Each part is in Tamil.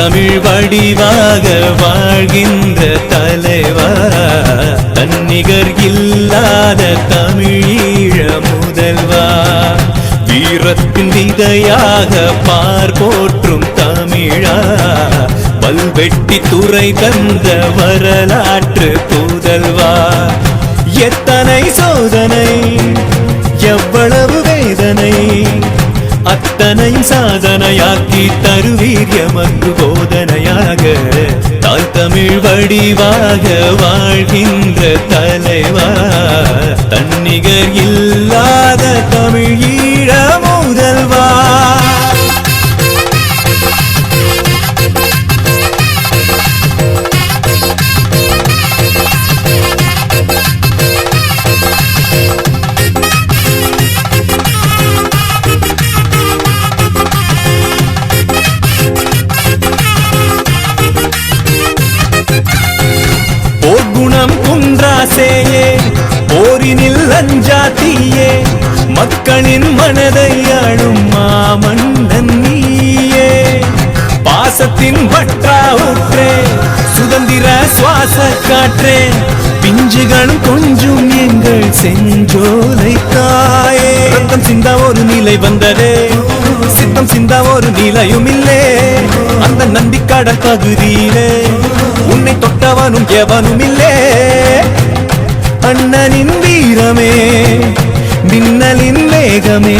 தமிழ் வடிவாக வாழ்கின்ற தலைவா, தன்னிகர் இல்லாத தமிழீழ முதல்வா, வீரத்தின் விதையாக பார் போற்றும் தமிழா, பல்வெட்டி துறை தந்த வரலாற்று புதல்வா. எத்தனை சோதனை எவ்வளவு வேதனை, அத்தனையும் சாதனையாக்கி தருவீர் எமக்கு போதனையாக. தாய் தமிழ் வடிவாக வாழ்கின்ற தலைவா, தன்னிகர் இல்லாத தமிழீழ முதல்வா. போர்க்குணம் குன்றாசேயே, போரினில் அஞ்சாத்தியே, மக்களின் மனதை ஆளும் மாமன்னன் நீயே. பாசத்தின் வற்றா ஊற்றே, சுதந்திர சுவாச காற்றே, பிஞ்சுகளும் கொஞ்சம் எங்கள் செஞ்சோலை தாயே. ரத்தம் சிந்தா ஒரு நிலை வந்ததே, சித்தம் சிந்தா ஒரு நிலையும் இல்லே. அந்த நந்தி கடல் பகுதியிலே உன்னை தொட்டவனும் எவனும் இல்லே. அண்ணனின் வீரமே, மின்னலின் வேகமே,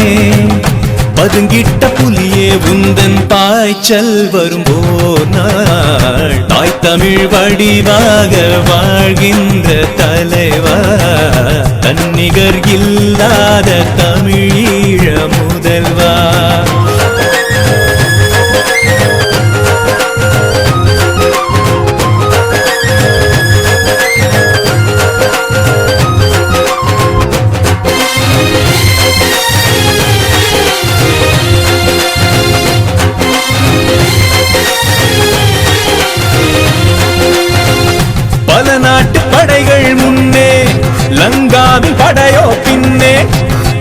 பதுங்கிட்ட புலியே உந்தன் பாய்ச்சல் வரும் போர் நாள். தாய் தமிழ் வடிவாக வாழ்கின்ற தலைவா, தன்னிகர் இல்லாத தமிழீழ முதல்வா. பல நாட்டு படைகள் முன்னே, லங்காவின் படையோ பின்னே,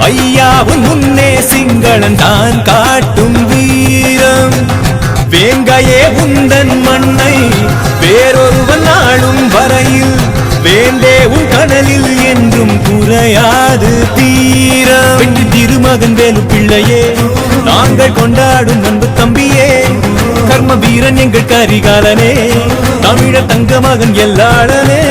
ஐயாவும் முன்னே சிங்களன் தான் காட்டும் வீரம். வேங்கையே உந்தன் மண்ணை வேறொருவன் ஆளும் வரையில், வேண்டே உன் கனலில் என்றும் குறையாது தீரம். வெற்றி திருமகன் வேலு பிள்ளையே, நாங்கள் கொண்டாடும் அன்பு தம்பியே, கர்ம வீரன் எங்கள் கரிகாலனே, தமிழ தங்க மகன் எல்லாளனே.